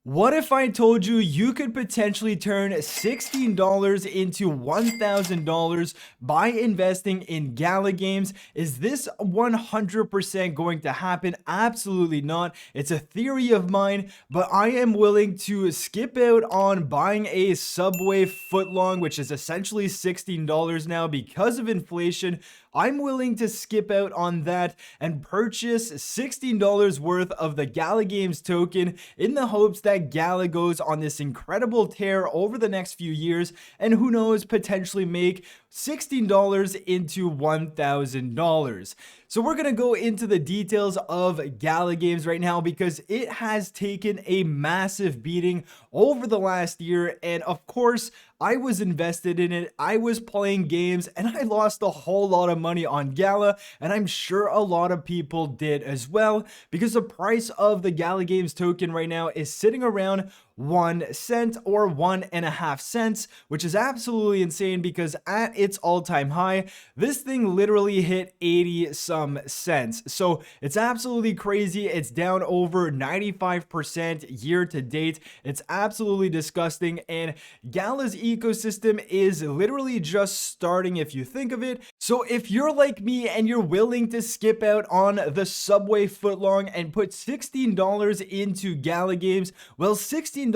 What if I told you you could potentially turn $16 into $1,000 by investing in Gala Games? Is this 100% going to happen? Absolutely not. It's a theory of mine, but I am willing to skip out on buying a Subway footlong, which is essentially $16 now because of inflation. I'm willing to skip out on that and purchase $16 worth of the Gala Games token in the hopes that Gala goes on this incredible tear over the next few years and who knows, potentially make $16 into $1,000. So we're going to go into the details of Gala Games right now because it has taken a massive beating over the last year, and of course I was invested in it. I was playing games and I lost a whole lot of money on Gala, and I'm sure a lot of people did as well because the price of the Gala Games token right now is sitting around 1 cent or 1.5 cents, which is absolutely insane because at its all-time high, this thing literally hit 80 some cents. So it's absolutely crazy. It's down over 95% year to date. It's absolutely disgusting, and Gala's ecosystem is literally just starting if you think of it. So if you're like me and you're willing to skip out on the Subway footlong and put $16 into Gala Games, well, $16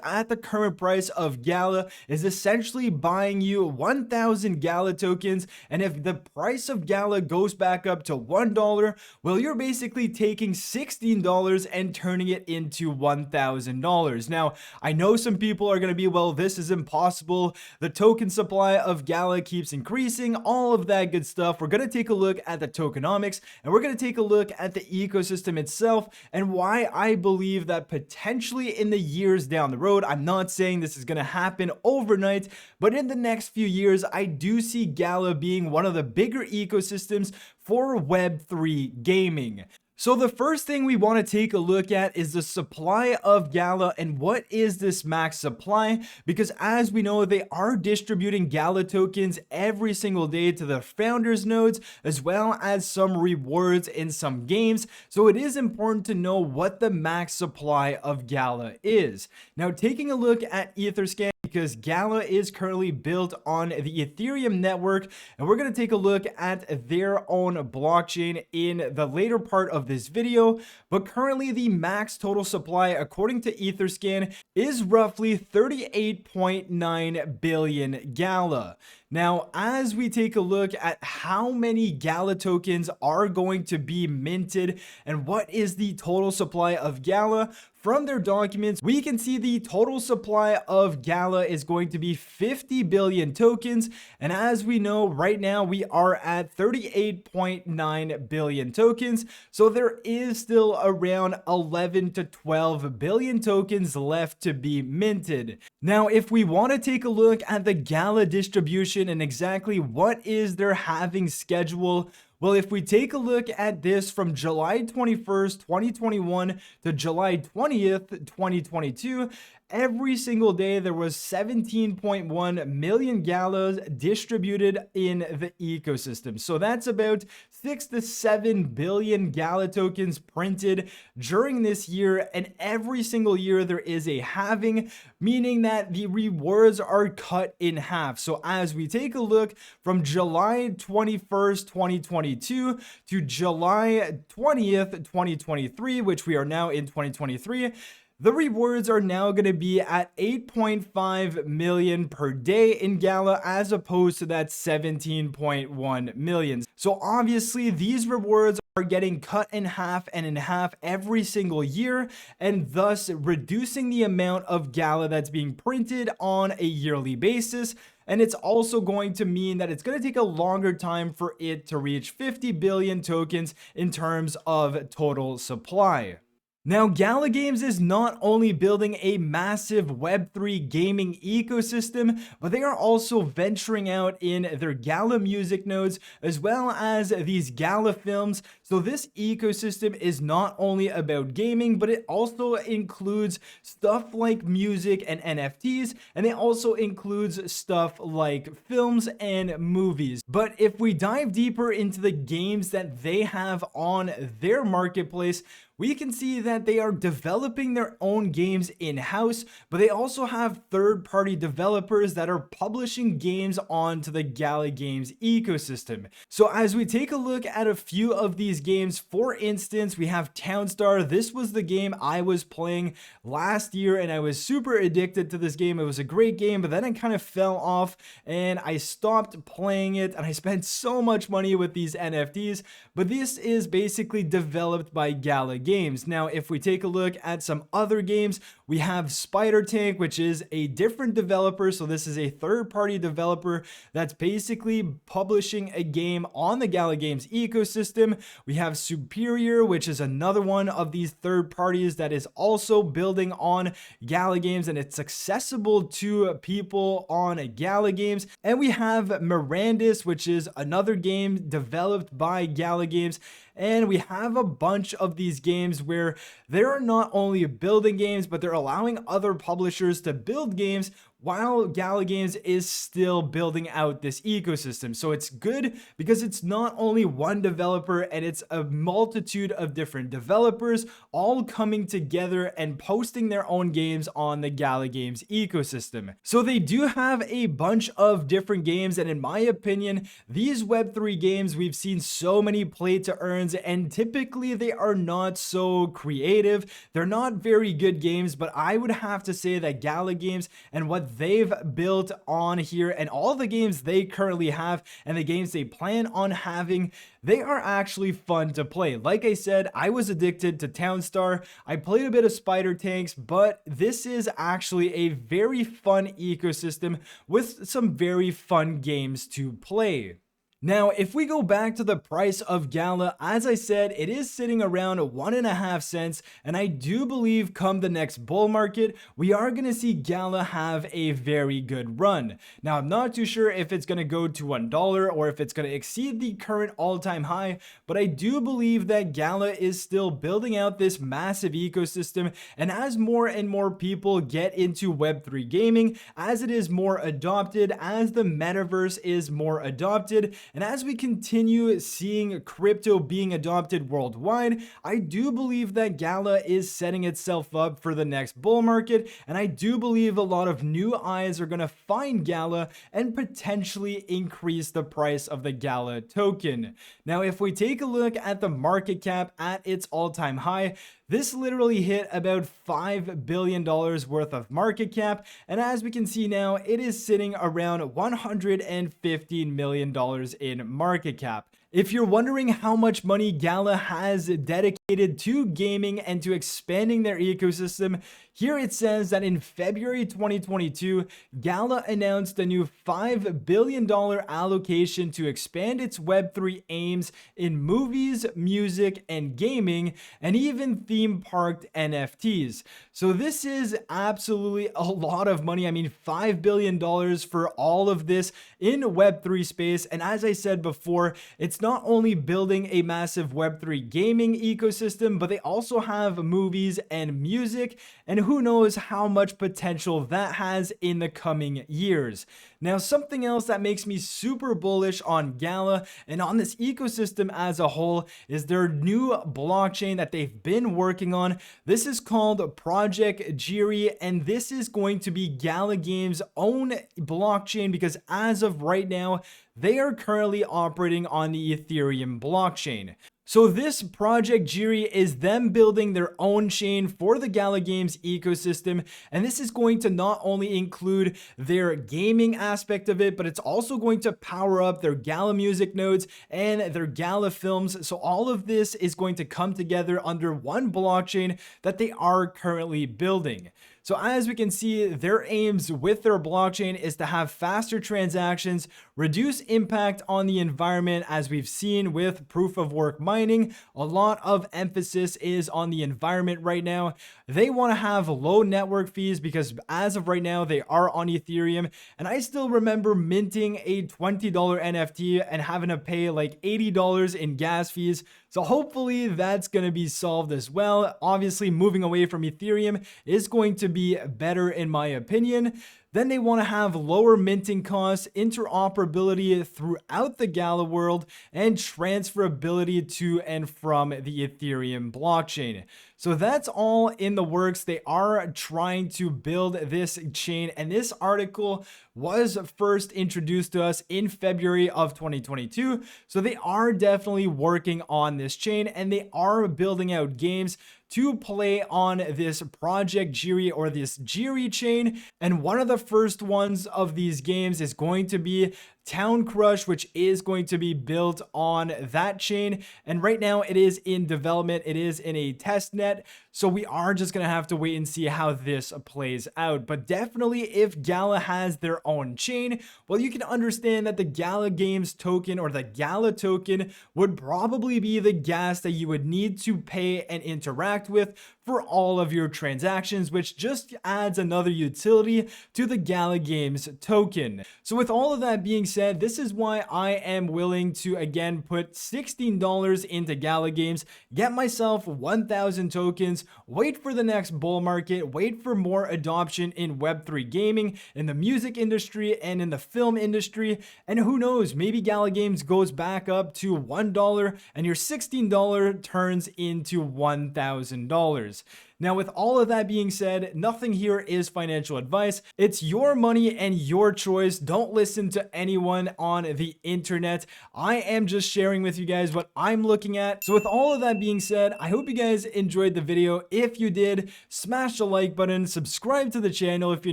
at the current price of Gala is essentially buying you 1,000 Gala tokens, and if the price of Gala goes back up to $1, well, you're basically taking $16 and turning it into $1,000. Now, I know some people are going to be, well, this is impossible. The token supply of Gala keeps increasing, all of that good stuff. We're going to take a look at the tokenomics, and we're going to take a look at the ecosystem itself and why I believe that potentially in the years down the road, I'm not saying this is going to happen overnight, but in the next few years, I do see Gala being one of the bigger ecosystems for Web3 gaming. So the first thing we want to take a look at is the supply of Gala and what is this max supply, because as we know, they are distributing Gala tokens every single day to the founders nodes as well as some rewards in some games. So it is important to know what the max supply of Gala is. Now, taking a look at Etherscan, because Gala is currently built on the Ethereum network, and we're going to take a look at their own blockchain in the later part of this video, but currently the max total supply according to Etherscan is roughly 38.9 billion Gala. Now, as we take a look at how many Gala tokens are going to be minted and what is the total supply of Gala, from their documents, we can see the total supply of Gala is going to be 50 billion tokens. And as we know, right now we are at 38.9 billion tokens. So there is still around 11 to 12 billion tokens left to be minted. Now, if we want to take a look at the Gala distribution and exactly what is their halving schedule, well, if we take a look at this from July 21st, 2021 to July 20th, 2022, every single day there was 17.1 million Galas distributed in the ecosystem. So that's about 6 to 7 billion Gala tokens printed during this year, and every single year there is a halving, meaning that the rewards are cut in half. So as we take a look from July 21st, 2022 to July 20th, 2023, which we are now in 2023, the rewards are now going to be at 8.5 million per day in Gala as opposed to that 17.1 million. So obviously these rewards are getting cut in half and in half every single year, and thus reducing the amount of Gala that's being printed on a yearly basis. And it's also going to mean that it's going to take a longer time for it to reach 50 billion tokens in terms of total supply. Now, Gala Games is not only building a massive Web3 gaming ecosystem, but they are also venturing out in their Gala music nodes as well as these Gala films. So this ecosystem is not only about gaming, but it also includes stuff like music and NFTs, and it also includes stuff like films and movies. But if we dive deeper into the games that they have on their marketplace, we can see that they are developing their own games in-house, but they also have third-party developers that are publishing games onto the Gala Games ecosystem. So as we take a look at a few of these games, for instance, we have Townstar. This was the game I was playing last year, and I was super addicted to this game. It was a great game, but then I kind of fell off and I stopped playing it, and I spent so much money with these NFTs. But this is basically developed by Gala Games. Now, if we take a look at some other games, we have Spider Tank, which is a different developer. So this is a third-party developer that's basically publishing a game on the Gala Games ecosystem. We have Superior, which is another one of these third parties that is also building on Gala Games, and it's accessible to people on Gala Games. And we have Mirandus, which is another game developed by Gala Games. And we have a bunch of these games where they're not only building games, but they're allowing other publishers to build games while Gala Games is still building out this ecosystem. So it's good because it's not only one developer, and it's a multitude of different developers all coming together and posting their own games on the Gala Games ecosystem. So they do have a bunch of different games, and in my opinion, these Web3 games, we've seen so many play to earns, and typically they are not so creative. They're not very good games, but I would have to say that Gala Games and what they've built on here, and all the games they currently have and the games they plan on having, they are actually fun to play. Like I said, I was addicted to Townstar. I played a bit of Spider Tanks, but this is actually a very fun ecosystem with some very fun games to play. Now, if we go back to the price of Gala, as I said, it is sitting around 1.5 cents, and I do believe come the next bull market, we are going to see Gala have a very good run. Now, I'm not too sure if it's going to go to $1 or if it's going to exceed the current all-time high, but I do believe that Gala is still building out this massive ecosystem, and as more and more people get into Web3 gaming, as it is more adopted, as the metaverse is more adopted, and as we continue seeing crypto being adopted worldwide, I do believe that Gala is setting itself up for the next bull market, and I do believe a lot of new eyes are going to find Gala and potentially increase the price of the Gala token. Now, if we take a look at the market cap at its all-time high, this literally hit about $5 billion worth of market cap, and as we can see now, it is sitting around $115 million in market cap. If you're wondering how much money Gala has dedicated to gaming and to expanding their ecosystem, here it says that in February 2022, Gala announced a new $5 billion allocation to expand its Web3 aims in movies, music, and gaming, and even theme-parked NFTs. So this is absolutely a lot of money. I mean, $5 billion for all of this in Web3 space. And as I said before, it's not only building a massive Web3 gaming ecosystem, but they also have movies and music, and who knows how much potential that has in the coming years. Now, something else that makes me super bullish on Gala and on this ecosystem as a whole is their new blockchain that they've been working on. This is called Project GYRI, and this is going to be Gala Games' own blockchain because as of right now, they are currently operating on the Ethereum blockchain. So this Project GYRI is them building their own chain for the Gala Games ecosystem, and this is going to not only include their gaming aspect of it, but it's also going to power up their Gala music nodes and their Gala films. So all of this is going to come together under one blockchain that they are currently building. So as we can see, their aims with their blockchain is to have faster transactions, reduce impact on the environment, as we've seen with proof of work mining. A lot of emphasis is on the environment right now. They want to have low network fees because as of right now, they are on Ethereum. And I still remember minting a $20 NFT and having to pay like $80 in gas fees. So hopefully that's going to be solved as well. Obviously, moving away from Ethereum is going to be better in my opinion. Then they want to have lower minting costs, interoperability throughout the Gala world, and transferability to and from the Ethereum blockchain. So that's all in the works. They are trying to build this chain, and this article was first introduced to us in February of 2022. So they are definitely working on this chain, and they are building out games to play on this project GYRI, or this GYRI chain. And one of the first ones of these games is going to be Town Crush, which is going to be built on that chain. And right now it is in development. It is in a test net. So we are just going to have to wait and see how this plays out. But definitely if Gala has their own chain, well, you can understand that the Gala Games token, or the Gala token, would probably be the gas that you would need to pay and interact with for all of your transactions, which just adds another utility to the Gala Games token. So with all of that being said, this is why I am willing to again put $16 into Gala Games, get myself 1,000 tokens, wait for the next bull market, wait for more adoption in Web3 gaming, in the music industry, and in the film industry. And who knows, maybe Gala Games goes back up to $1 and your $16 turns into $1,000. Now, with all of that being said, nothing here is financial advice. It's your money and your choice. Don't listen to anyone on the internet. I am just sharing with you guys what I'm looking at. So with all of that being said, I hope you guys enjoyed the video. If you did, smash the like button, subscribe to the channel if you're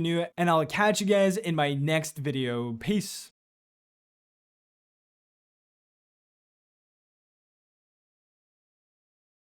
new, and I'll catch you guys in my next video. Peace.